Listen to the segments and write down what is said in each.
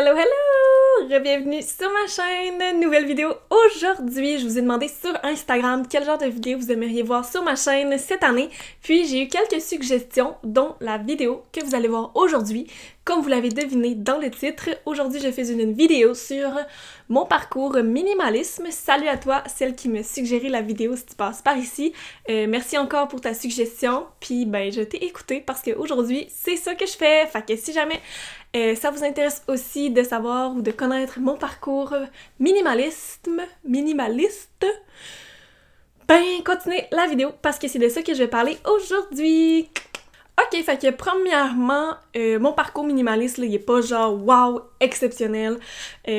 Hello, hello! Bienvenue sur ma chaîne, nouvelle vidéo aujourd'hui. Je vous ai demandé sur Instagram quel genre de vidéo vous aimeriez voir sur ma chaîne cette année. Puis j'ai eu quelques suggestions, dont la vidéo que vous allez voir aujourd'hui. Comme vous l'avez deviné dans le titre, aujourd'hui je fais une vidéo sur mon parcours minimalisme. Salut à toi, celle qui me suggérait la vidéo si tu passes par ici. Merci encore pour ta suggestion, puis ben je t'ai écouté parce qu'aujourd'hui c'est ça que je fais. Fait que si jamais ça vous intéresse aussi de savoir ou de connaître mon parcours minimaliste, ben continuez la vidéo parce que c'est de ça que je vais parler aujourd'hui. Ok, fait que premièrement, mon parcours minimaliste, là, il est pas genre wow, exceptionnel.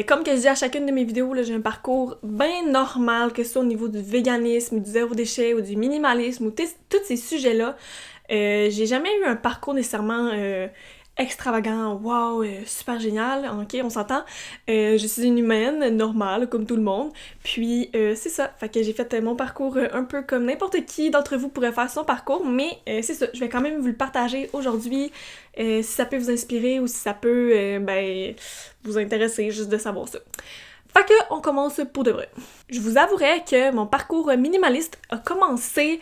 Comme que je dis à chacune de mes vidéos, là, j'ai un parcours bien normal, que ce soit au niveau du véganisme, du zéro déchet ou du minimalisme ou tous ces sujets-là. J'ai jamais eu un parcours nécessairement extravagant, wow, super génial, ok, on s'entend. Je suis une humaine normale, comme tout le monde. Puis, c'est ça, fait que j'ai fait mon parcours un peu comme n'importe qui d'entre vous pourrait faire son parcours, mais c'est ça, je vais quand même vous le partager aujourd'hui, si ça peut vous inspirer ou si ça peut, vous intéresser juste de savoir ça. Fait que, on commence pour de vrai. Je vous avouerai que mon parcours minimaliste a commencé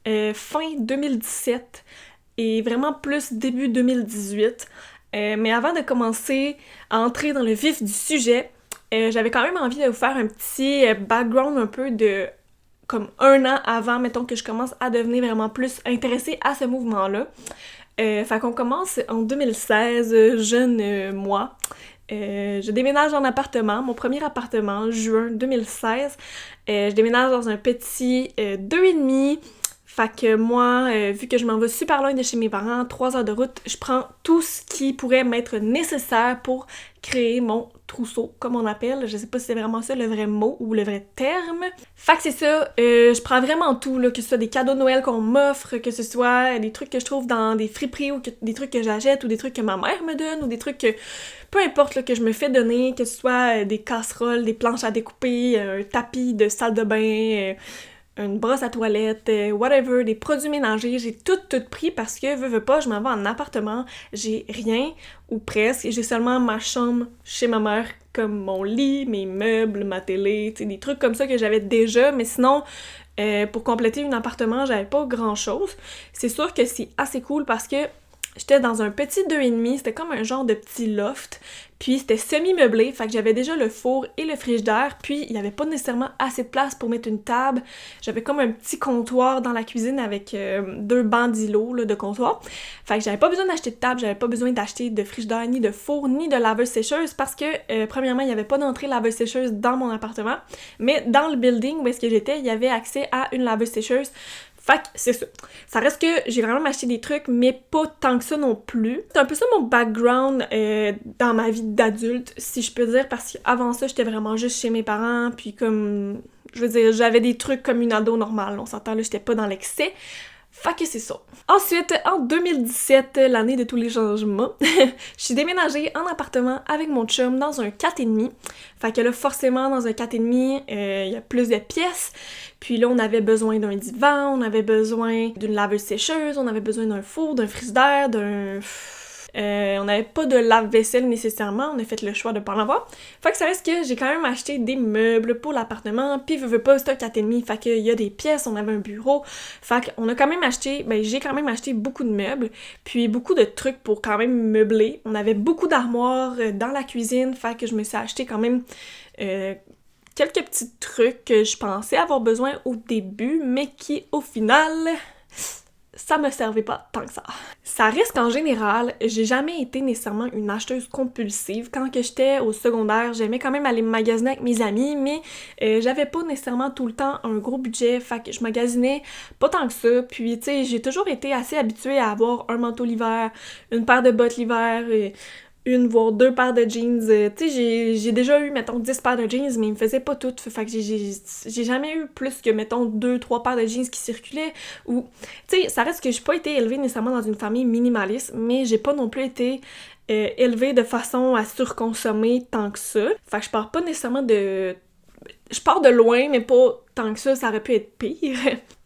fin 2017, et vraiment plus début 2018. Mais avant de commencer à entrer dans le vif du sujet, j'avais quand même envie de vous faire un petit background un peu de comme un an avant, mettons, que je commence à devenir vraiment plus intéressée à ce mouvement-là. Fait qu'on commence en 2016, jeune moi. Je déménage en appartement, mon premier appartement, juin 2016. Je déménage dans un petit 2,5. Fait que moi, vu que je m'en vais super loin de chez mes parents, 3 heures de route, je prends tout ce qui pourrait m'être nécessaire pour créer mon trousseau, comme on appelle. Je sais pas si c'est vraiment ça le vrai mot ou le vrai terme. Fait que c'est ça, je prends vraiment tout, là, que ce soit des cadeaux de Noël qu'on m'offre, que ce soit des trucs que je trouve dans des friperies ou des trucs que j'achète ou des trucs que ma mère me donne ou des trucs que, peu importe, là, que je me fais donner, que ce soit des casseroles, des planches à découper, un tapis de salle de bain, une brosse à toilette, whatever, des produits ménagers, j'ai tout pris parce que, veux pas, je m'en vais en appartement, j'ai rien, ou presque, j'ai seulement ma chambre chez ma mère, comme mon lit, mes meubles, ma télé, tu sais, des trucs comme ça que j'avais déjà, mais sinon, pour compléter un appartement, j'avais pas grand-chose. C'est sûr que c'est assez cool parce que j'étais dans un petit 2,5, c'était comme un genre de petit loft, puis c'était semi-meublé, fait que j'avais déjà le four et le frigidaire, puis il y avait pas nécessairement assez de place pour mettre une table. J'avais comme un petit comptoir dans la cuisine avec 2 bancs d'îlots là, de comptoir. Fait que j'avais pas besoin d'acheter de table, j'avais pas besoin d'acheter de frigidaire, ni de four, ni de laveuse-sécheuse, parce que, premièrement, il y avait pas d'entrée laveuse-sécheuse dans mon appartement, mais dans le building où est-ce que j'étais, il y avait accès à une laveuse-sécheuse. Fait que c'est ça. Ça reste que j'ai vraiment acheté des trucs, mais pas tant que ça non plus. C'est un peu ça mon background dans ma vie d'adulte, si je peux dire, parce qu'avant ça, j'étais vraiment juste chez mes parents, puis comme, je veux dire, j'avais des trucs comme une ado normale, on s'entend là, j'étais pas dans l'excès. Fait que c'est ça. Ensuite, en 2017, l'année de tous les changements, je suis déménagée en appartement avec mon chum dans un 4,5. Fait que là, forcément, dans un 4,5, il y a plus de pièces. Puis là, on avait besoin d'un divan, on avait besoin d'une laveuse sécheuse, on avait besoin d'un four, d'un frigidaire, on n'avait pas de lave-vaisselle nécessairement, on a fait le choix de pas en avoir. Fait que ça reste que j'ai quand même acheté des meubles pour l'appartement, puis veux pas, c'est un 4,5, fait qu'il y a des pièces, on avait un bureau. Fait qu'on a quand même acheté, j'ai quand même acheté beaucoup de meubles, puis beaucoup de trucs pour quand même meubler. On avait beaucoup d'armoires dans la cuisine, fait que je me suis acheté quand même quelques petits trucs que je pensais avoir besoin au début, mais qui, au final, ça me servait pas tant que ça. Ça reste qu'en général, j'ai jamais été nécessairement une acheteuse compulsive. Quand que j'étais au secondaire, j'aimais quand même aller magasiner avec mes amis, mais j'avais pas nécessairement tout le temps un gros budget, fait que je magasinais pas tant que ça. Puis, tu sais, j'ai toujours été assez habituée à avoir un manteau l'hiver, une paire de bottes l'hiver, une voire 2 paires de jeans. Tu sais, j'ai déjà eu, mettons, 10 paires de jeans, mais ils me faisaient pas toutes. Fait que j'ai jamais eu plus que, mettons, 2-3 paires de jeans qui circulaient. Ou, tu sais, ça reste que j'ai pas été élevée nécessairement dans une famille minimaliste, mais j'ai pas non plus été élevée de façon à surconsommer tant que ça. Fait que je pars pas nécessairement de... Je pars de loin, mais pas tant que ça aurait pu être pire.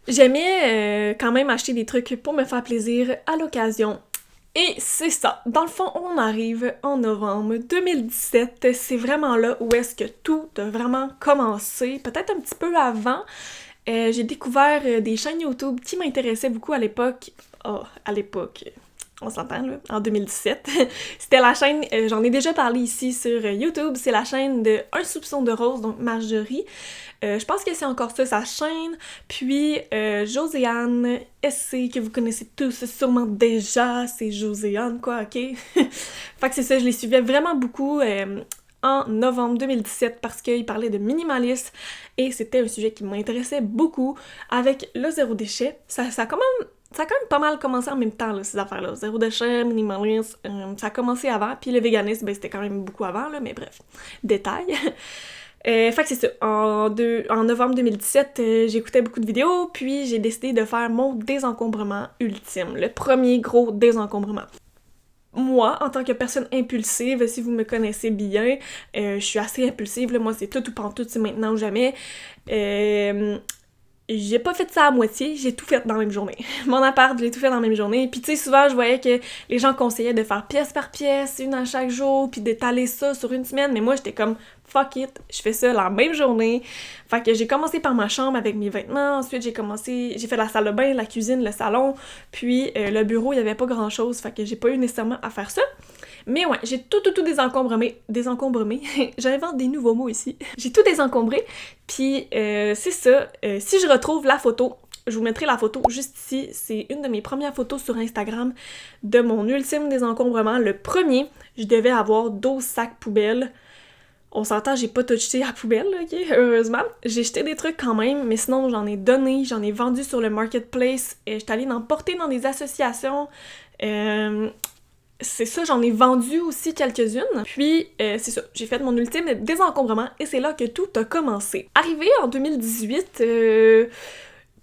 J'aimais quand même acheter des trucs pour me faire plaisir à l'occasion. Et c'est ça. Dans le fond, on arrive en novembre 2017. C'est vraiment là où est-ce que tout a vraiment commencé. Peut-être un petit peu avant. J'ai découvert des chaînes YouTube qui m'intéressaient beaucoup à l'époque. Oh, à l'époque. On s'entend, là, en 2017. C'était la chaîne, j'en ai déjà parlé ici sur YouTube, c'est la chaîne de Un soupçon de rose, donc Marjorie. Je pense que c'est encore ça, sa chaîne. Puis Joséanne SC, que vous connaissez tous sûrement déjà, c'est Joséanne, quoi, ok? Fait que c'est ça, je les suivais vraiment beaucoup en novembre 2017 parce qu'il parlait de minimalisme et c'était un sujet qui m'intéressait beaucoup avec le zéro déchet. Ça a quand même pas mal commencé en même temps, là, ces affaires-là. Zéro déchet, minimalisme, ça a commencé avant, puis le véganisme, ben c'était quand même beaucoup avant, là, mais bref, détail. Fait que c'est ça, en novembre 2017, j'écoutais beaucoup de vidéos, puis j'ai décidé de faire mon désencombrement ultime, le premier gros désencombrement. Moi, en tant que personne impulsive, si vous me connaissez bien, je suis assez impulsive, là, moi c'est tout ou pantoute, c'est maintenant ou jamais. J'ai pas fait ça à moitié, j'ai tout fait dans la même journée. Mon appart, je l'ai tout fait dans la même journée. Puis tu sais, souvent, je voyais que les gens conseillaient de faire pièce par pièce, une à chaque jour, puis d'étaler ça sur une semaine. Mais moi, j'étais comme, fuck it, je fais ça la même journée. Fait que j'ai commencé par ma chambre avec mes vêtements. Ensuite, j'ai fait la salle de bain, la cuisine, le salon. Puis le bureau, il y avait pas grand-chose. Fait que j'ai pas eu nécessairement à faire ça. Mais ouais, j'ai tout désencombré. J'invente des nouveaux mots ici. J'ai tout désencombré. Puis c'est ça. Si je retrouve la photo, je vous mettrai la photo juste ici. C'est une de mes premières photos sur Instagram de mon ultime désencombrement. Le premier, je devais avoir 12 sacs poubelles. On s'entend, j'ai pas tout jeté à la poubelle, ok? Heureusement. J'ai jeté des trucs quand même, mais sinon j'en ai donné, j'en ai vendu sur le marketplace. J'étais allée en porter dans des associations. C'est ça, j'en ai vendu aussi quelques-unes. Puis, c'est ça, j'ai fait mon ultime désencombrement et c'est là que tout a commencé. Arrivé en 2018, tu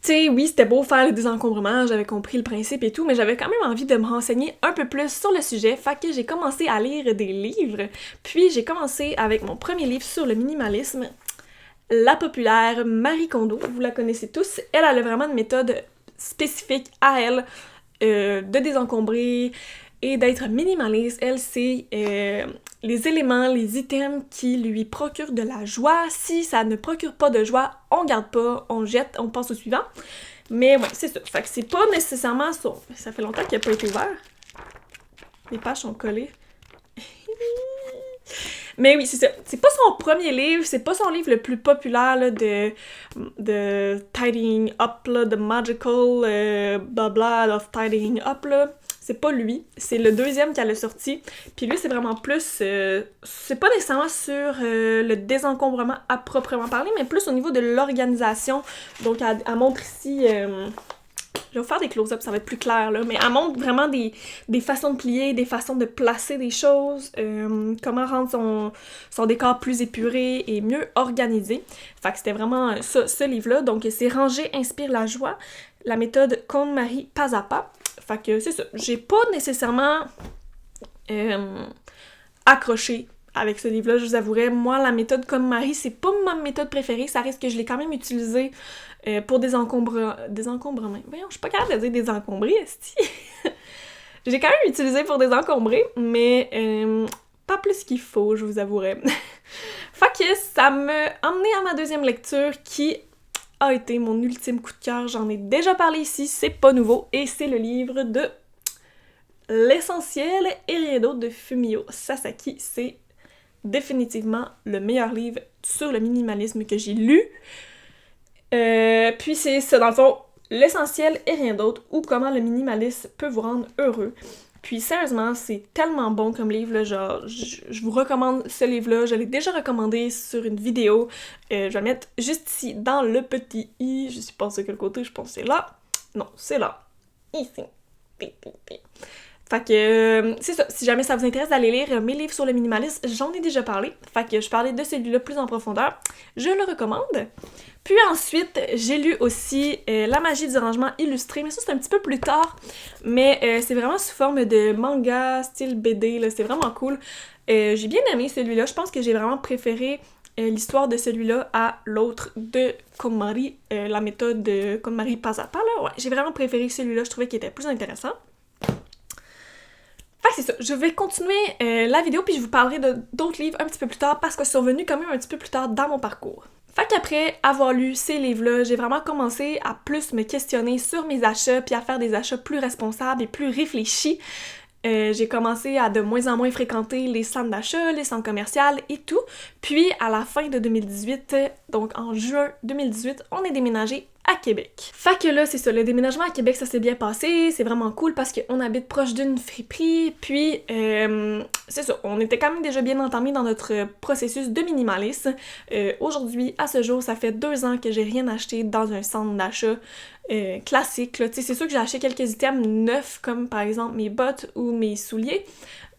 sais, oui, c'était beau faire le désencombrement, j'avais compris le principe et tout, mais j'avais quand même envie de me renseigner un peu plus sur le sujet, fait que j'ai commencé à lire des livres. Puis, j'ai commencé avec mon premier livre sur le minimalisme, la populaire Marie Kondo. Vous la connaissez tous. Elle a vraiment une méthode spécifique à elle de désencombrer et d'être minimaliste. Elle, c'est les éléments, les items qui lui procurent de la joie. Si ça ne procure pas de joie, on garde pas, on jette, on passe au suivant. Mais ouais, c'est ça. Fait que c'est pas nécessairement son... Ça fait longtemps qu'il a pas été ouvert. Les pages sont collées. Mais oui, c'est ça. C'est pas son premier livre, c'est pas son livre le plus populaire là, de tidying up, là, de magical blabla of tidying up, là. C'est pas lui, c'est le deuxième qu'elle a sorti. Puis lui, c'est vraiment plus... c'est pas nécessairement sur le désencombrement à proprement parler, mais plus au niveau de l'organisation. Donc, elle montre ici... je vais vous faire des close-ups, ça va être plus clair, là. Mais elle montre vraiment des façons de plier, des façons de placer des choses, comment rendre son décor plus épuré et mieux organisé. Fait que c'était vraiment ça, ce livre-là. Donc, c'est Ranger, inspire la joie, la méthode Konmari pas à pas. Fait que c'est ça. J'ai pas nécessairement accroché avec ce livre-là, je vous avouerai. Moi, la méthode Konmari, c'est pas ma méthode préférée. Ça reste que je l'ai quand même utilisée pour désencombrement. Voyons, je suis pas capable de dire désencombrer, esti. J'ai quand même utilisé pour désencombrer, mais pas plus qu'il faut, je vous avouerai. Fait que ça m'a emmené à ma deuxième lecture qui a été mon ultime coup de cœur. J'en ai déjà parlé ici, c'est pas nouveau, et c'est le livre de L'essentiel et rien d'autre de Fumio Sasaki. C'est définitivement le meilleur livre sur le minimalisme que j'ai lu. Puis c'est ça, dans le fond, l'essentiel et rien d'autre, ou comment le minimalisme peut vous rendre heureux. Puis sérieusement, c'est tellement bon comme livre, là, genre, je vous recommande ce livre-là, je l'ai déjà recommandé sur une vidéo, je vais le mettre juste ici, dans le petit i, je suis passée de quel côté, je pense que c'est là, non, c'est là, ici, Fait que, c'est ça, si jamais ça vous intéresse d'aller lire mes livres sur le minimalisme, j'en ai déjà parlé, fait que je parlais de celui-là plus en profondeur, je le recommande. Puis ensuite, j'ai lu aussi La magie du rangement illustré, mais ça c'est un petit peu plus tard, mais c'est vraiment sous forme de manga, style BD, là, c'est vraiment cool. J'ai bien aimé celui-là, je pense que j'ai vraiment préféré l'histoire de celui-là à l'autre de Konmari, la méthode de Konmari pas à pas, là, ouais, j'ai vraiment préféré celui-là, je trouvais qu'il était plus intéressant. c'est ça, je vais continuer la vidéo puis je vous parlerai d'autres livres un petit peu plus tard parce qu'ils sont venus quand même un petit peu plus tard dans mon parcours. Fait qu'après avoir lu ces livres-là, j'ai vraiment commencé à plus me questionner sur mes achats puis à faire des achats plus responsables et plus réfléchis. J'ai commencé à de moins en moins fréquenter les centres d'achat, les centres commerciaux et tout. Puis à la fin de 2018, donc en juin 2018, on est déménagé à Québec. Fait que là, c'est ça, le déménagement à Québec, ça s'est bien passé, c'est vraiment cool parce qu'on habite proche d'une friperie, puis c'est ça, on était quand même déjà bien entamés dans notre processus de minimalisme. Aujourd'hui, à ce jour, ça fait 2 ans que j'ai rien acheté dans un centre d'achat classique, là. Tu sais, c'est sûr que j'ai acheté quelques items neufs, comme par exemple mes bottes ou mes souliers,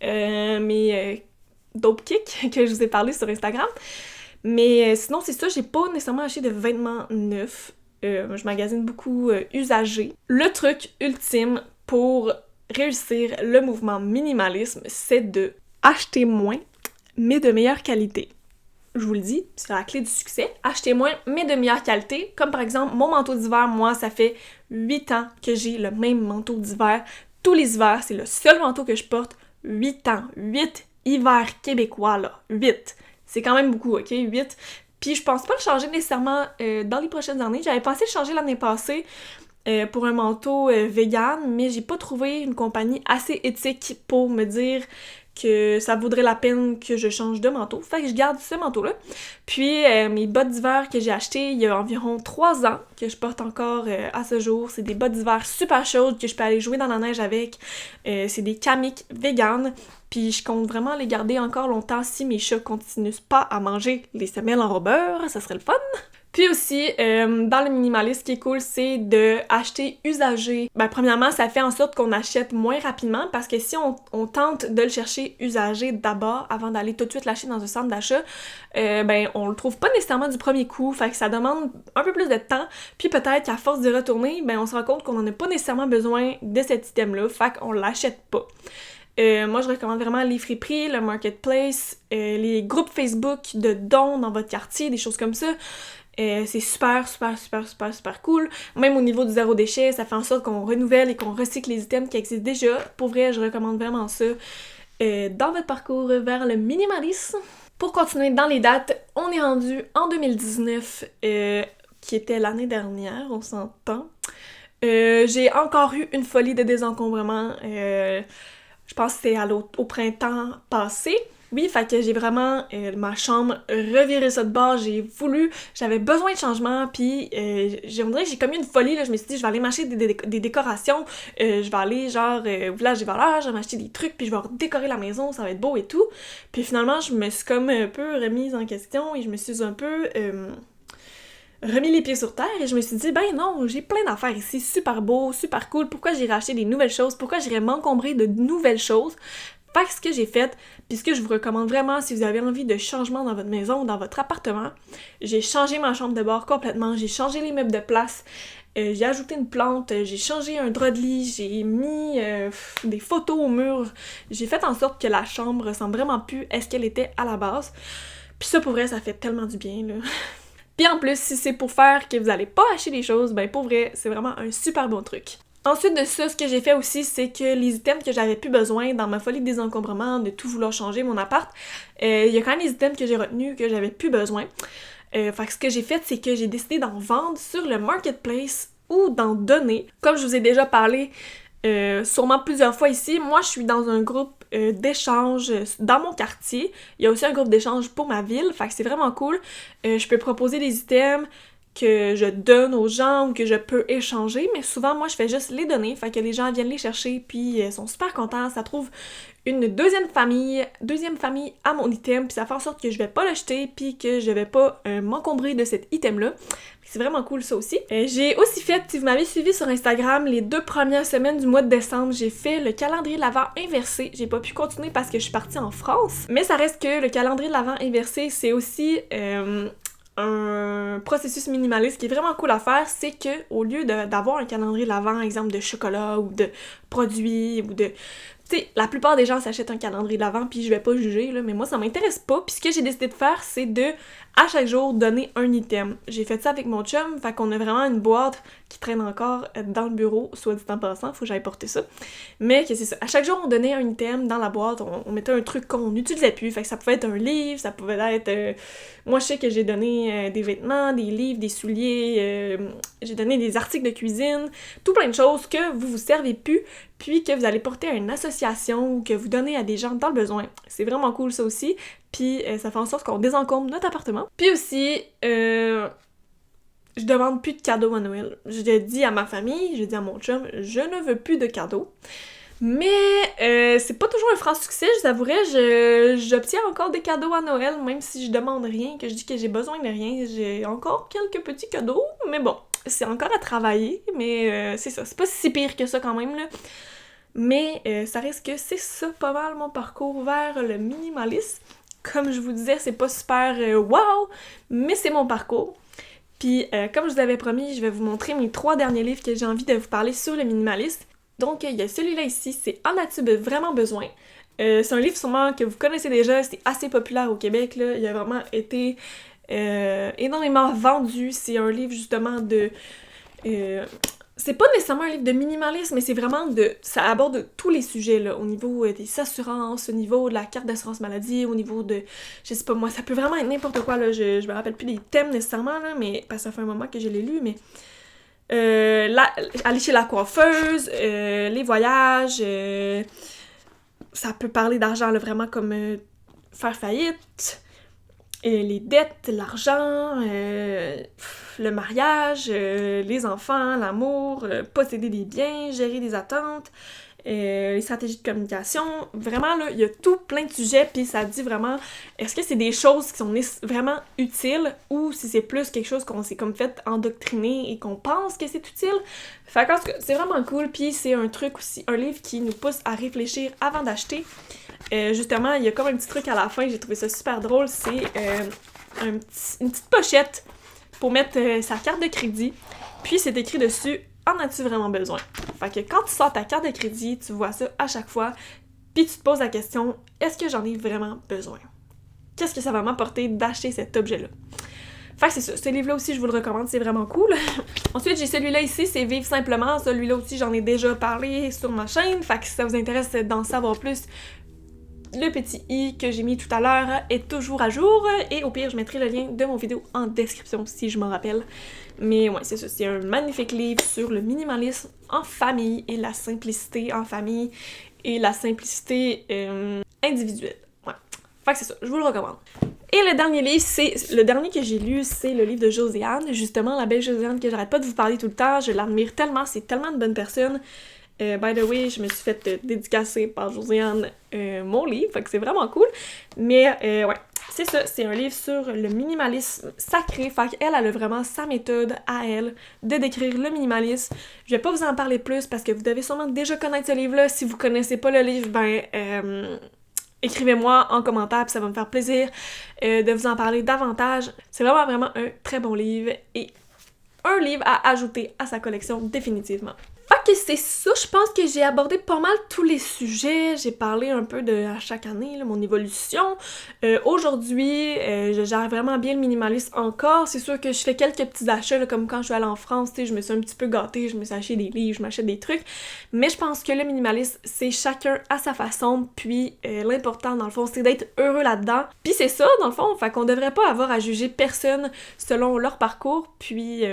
mes Dope Kick que je vous ai parlé sur Instagram. Mais sinon, c'est ça, j'ai pas nécessairement acheté de vêtements neufs. Je magasine beaucoup usagés. Le truc ultime pour réussir le mouvement minimalisme, c'est de acheter moins, mais de meilleure qualité. Je vous le dis, c'est la clé du succès. Achetez moins, mais de meilleure qualité. Comme par exemple, mon manteau d'hiver, moi, ça fait 8 ans que j'ai le même manteau d'hiver. Tous les hivers, c'est le seul manteau que je porte. 8 ans. 8 hivers québécois, là. 8. C'est quand même beaucoup, ok? 8. Puis je pense pas le changer nécessairement dans les prochaines années. J'avais pensé le changer l'année passée pour un manteau vegan, mais j'ai pas trouvé une compagnie assez éthique pour me dire que ça vaudrait la peine que je change de manteau. Fait que je garde ce manteau-là. Puis mes bottes d'hiver que j'ai achetées il y a environ 3 ans, que je porte encore à ce jour. C'est des bottes d'hiver super chaudes que je peux aller jouer dans la neige avec. C'est des Kamik vegan. Puis je compte vraiment les garder encore longtemps si mes chats continuent pas à manger les semelles enrobeurs, ça serait le fun. Puis aussi, dans le minimalisme, ce qui est cool, c'est de acheter usagé. Ben, premièrement, ça fait en sorte qu'on achète moins rapidement parce que si on tente de le chercher usagé d'abord avant d'aller tout de suite l'acheter dans un centre d'achat, ben, on le trouve pas nécessairement du premier coup, fait que ça demande un peu plus de temps. Puis peut-être qu'à force d'y retourner, ben, on se rend compte qu'on en a pas nécessairement besoin de cet item-là, fait qu'on l'achète pas. Moi, je recommande vraiment les friperies, le marketplace, les groupes Facebook de dons dans votre quartier, des choses comme ça. C'est super cool. Même au niveau du zéro déchet, ça fait en sorte qu'on renouvelle et qu'on recycle les items qui existent déjà. Pour vrai, je recommande vraiment ça dans votre parcours vers le minimalisme. Pour continuer dans les dates, on est rendu en 2019, qui était l'année dernière, on s'entend. J'ai encore eu une folie de désencombrement. Je pense que c'était au printemps passé. Oui, fait que j'ai vraiment ma chambre reviré ça de bord, j'avais besoin de changement, puis on dirait que j'ai commis une folie, là, je me suis dit je vais aller m'acheter des décorations, je vais aller genre au village des valeurs, je vais m'acheter des trucs, puis je vais redécorer la maison, ça va être beau et tout. Puis finalement, je me suis comme un peu remise en question et je me suis un peu remis les pieds sur terre et je me suis dit, ben non, j'ai plein d'affaires ici, super beau, super cool, pourquoi j'irais acheter des nouvelles choses, pourquoi j'irais m'encombrer de nouvelles choses? Fait que ce que j'ai fait, puis ce que je vous recommande vraiment si vous avez envie de changement dans votre maison ou dans votre appartement, j'ai changé ma chambre de bord complètement, j'ai changé les meubles de place, j'ai ajouté une plante, j'ai changé un drap de lit, j'ai mis des photos au mur, j'ai fait en sorte que la chambre ressemble vraiment plus à ce qu'elle était à la base. Puis ça, pour vrai, ça fait tellement du bien, là. Puis en plus, si c'est pour faire que vous allez pas acheter des choses, ben pour vrai, c'est vraiment un super bon truc. Ensuite de ça, ce que j'ai fait aussi, c'est que les items que j'avais plus besoin dans ma folie de désencombrement, de tout vouloir changer mon appart, il y a quand même des items que j'ai retenus que j'avais plus besoin. Fait que ce que j'ai fait, c'est que j'ai décidé d'en vendre sur le marketplace ou d'en donner. Comme je vous ai déjà parlé sûrement plusieurs fois ici, moi je suis dans un groupe d'échange dans mon quartier. Il y a aussi un groupe d'échange pour ma ville, fait que c'est vraiment cool. Je peux proposer des items que je donne aux gens ou que je peux échanger, mais souvent, moi, je fais juste les donner, fait que les gens viennent les chercher, puis sont super contents, ça trouve une deuxième famille à mon item, puis ça fait en sorte que je vais pas l'acheter, puis que je vais pas m'encombrer de cet item-là. C'est vraiment cool, ça aussi. J'ai aussi fait, si vous m'avez suivi sur Instagram, les 2 premières semaines du mois de décembre, j'ai fait le calendrier de l'Avent inversé. J'ai pas pu continuer parce que je suis partie en France, mais ça reste que le calendrier de l'Avent inversé, c'est aussi un processus minimaliste qui est vraiment cool à faire, c'est que au lieu d'avoir un calendrier de l'Avent, exemple de chocolat ou de produits ou de... Tu sais, la plupart des gens s'achètent un calendrier de l'Avent, puis je vais pas juger, là, mais moi, ça m'intéresse pas. Puis ce que j'ai décidé de faire, c'est de, à chaque jour, donner un item. J'ai fait ça avec mon chum, fait qu'on a vraiment une boîte qui traîne encore dans le bureau, soit dit en passant, faut que j'aille porter ça. Mais que c'est ça. À chaque jour, on donnait un item dans la boîte, on mettait un truc qu'on n'utilisait plus, fait que ça pouvait être un livre, ça pouvait être... Moi, je sais que j'ai donné des vêtements, des livres, des souliers, j'ai donné des articles de cuisine, tout plein de choses que vous servez plus, puis que vous allez porter à une association ou que vous donnez à des gens dans le besoin. C'est vraiment cool ça aussi, puis ça fait en sorte qu'on désencombre notre appartement. Puis aussi, je demande plus de cadeaux à Noël. Je l'ai dit à ma famille, j'ai dit à mon chum, je ne veux plus de cadeaux. Mais c'est pas toujours un franc succès, je t'avouerais, j'obtiens encore des cadeaux à Noël, même si je demande rien, que je dis que j'ai besoin de rien, j'ai encore quelques petits cadeaux, mais bon, c'est encore à travailler, mais c'est ça, c'est pas si pire que ça quand même, là. Mais ça risque que c'est ça pas mal mon parcours vers le minimalisme. Comme je vous disais, c'est pas super wow, mais c'est mon parcours. Puis comme je vous avais promis, je vais vous montrer mes 3 derniers livres que j'ai envie de vous parler sur le minimalisme. Donc il y a celui-là ici, c'est En as-tu vraiment besoin? C'est un livre sûrement que vous connaissez déjà, c'est assez populaire au Québec, là. Il a vraiment été énormément vendu. C'est un livre justement de... c'est pas nécessairement un livre de minimalisme, mais c'est vraiment de... Ça aborde tous les sujets, là, au niveau des assurances, au niveau de la carte d'assurance maladie, au niveau de... Je sais pas moi, ça peut vraiment être n'importe quoi, là. Je me rappelle plus des thèmes nécessairement, là, mais... Parce que ça fait un moment que je l'ai lu, mais... aller chez la coiffeuse, les voyages... ça peut parler d'argent, là, vraiment comme faire faillite... les dettes, l'argent, le mariage, les enfants, l'amour, posséder des biens, gérer des attentes, les stratégies de communication. Vraiment, là, il y a tout plein de sujets, puis ça dit vraiment, est-ce que c'est des choses qui sont vraiment utiles ou si c'est plus quelque chose qu'on s'est comme fait endoctriner et qu'on pense que c'est utile. Fait que c'est vraiment cool, puis c'est un truc aussi, un livre qui nous pousse à réfléchir avant d'acheter. Justement, il y a comme un petit truc à la fin, j'ai trouvé ça super drôle, c'est une petite pochette pour mettre sa carte de crédit, puis c'est écrit dessus « En as-tu vraiment besoin? » Fait que quand tu sors ta carte de crédit, tu vois ça à chaque fois, puis tu te poses la question « Est-ce que j'en ai vraiment besoin? Qu'est-ce que ça va m'apporter d'acheter cet objet-là? » Fait que c'est ça, ce livre-là aussi, je vous le recommande, c'est vraiment cool. Ensuite, j'ai celui-là ici, c'est Vivre simplement. Celui-là aussi, j'en ai déjà parlé sur ma chaîne, fait que si ça vous intéresse d'en savoir plus, le petit i que j'ai mis tout à l'heure est toujours à jour, et au pire, je mettrai le lien de mon vidéo en description si je m'en rappelle. Mais ouais, c'est ça, c'est un magnifique livre sur le minimalisme en famille et la simplicité en famille et la simplicité individuelle. Ouais. Fait que c'est ça, je vous le recommande. Et le dernier livre, le dernier que j'ai lu, c'est le livre de Josiane, justement, la belle Josiane que j'arrête pas de vous parler tout le temps, je l'admire tellement, c'est tellement de bonne personne. By the way, je me suis fait dédicacer par Josiane mon livre, fait que c'est vraiment cool. Mais ouais, c'est ça, c'est un livre sur le minimalisme sacré, fait qu'elle a vraiment sa méthode à elle de décrire le minimalisme. Je vais pas vous en parler plus parce que vous devez sûrement déjà connaître ce livre-là. Si vous connaissez pas le livre, ben... écrivez-moi en commentaire, puis ça va me faire plaisir de vous en parler davantage. C'est vraiment un très bon livre et un livre à ajouter à sa collection définitivement. Ok, c'est ça, je pense que j'ai abordé pas mal tous les sujets, j'ai parlé un peu de à chaque année, là, mon évolution. Aujourd'hui, je gère vraiment bien le minimalisme encore, c'est sûr que je fais quelques petits achats, là, comme quand je suis allée en France, tu sais, je me suis un petit peu gâtée, je me suis acheté des livres, je m'achète des trucs, mais je pense que le minimalisme, c'est chacun à sa façon, puis l'important, dans le fond, c'est d'être heureux là-dedans. Puis c'est ça, dans le fond, fait qu'on devrait pas avoir à juger personne selon leur parcours, puis...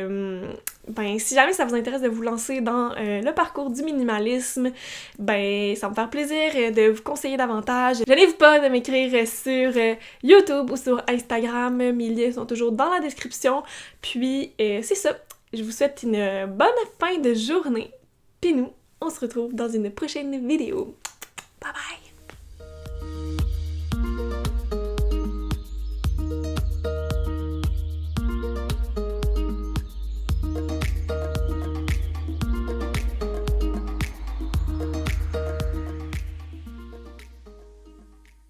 ben, si jamais ça vous intéresse de vous lancer dans le parcours du minimalisme, ben, ça va me faire plaisir de vous conseiller davantage. Gênez-vous pas de m'écrire sur YouTube ou sur Instagram, mes liens sont toujours dans la description. Puis, c'est ça, je vous souhaite une bonne fin de journée, puis nous, on se retrouve dans une prochaine vidéo.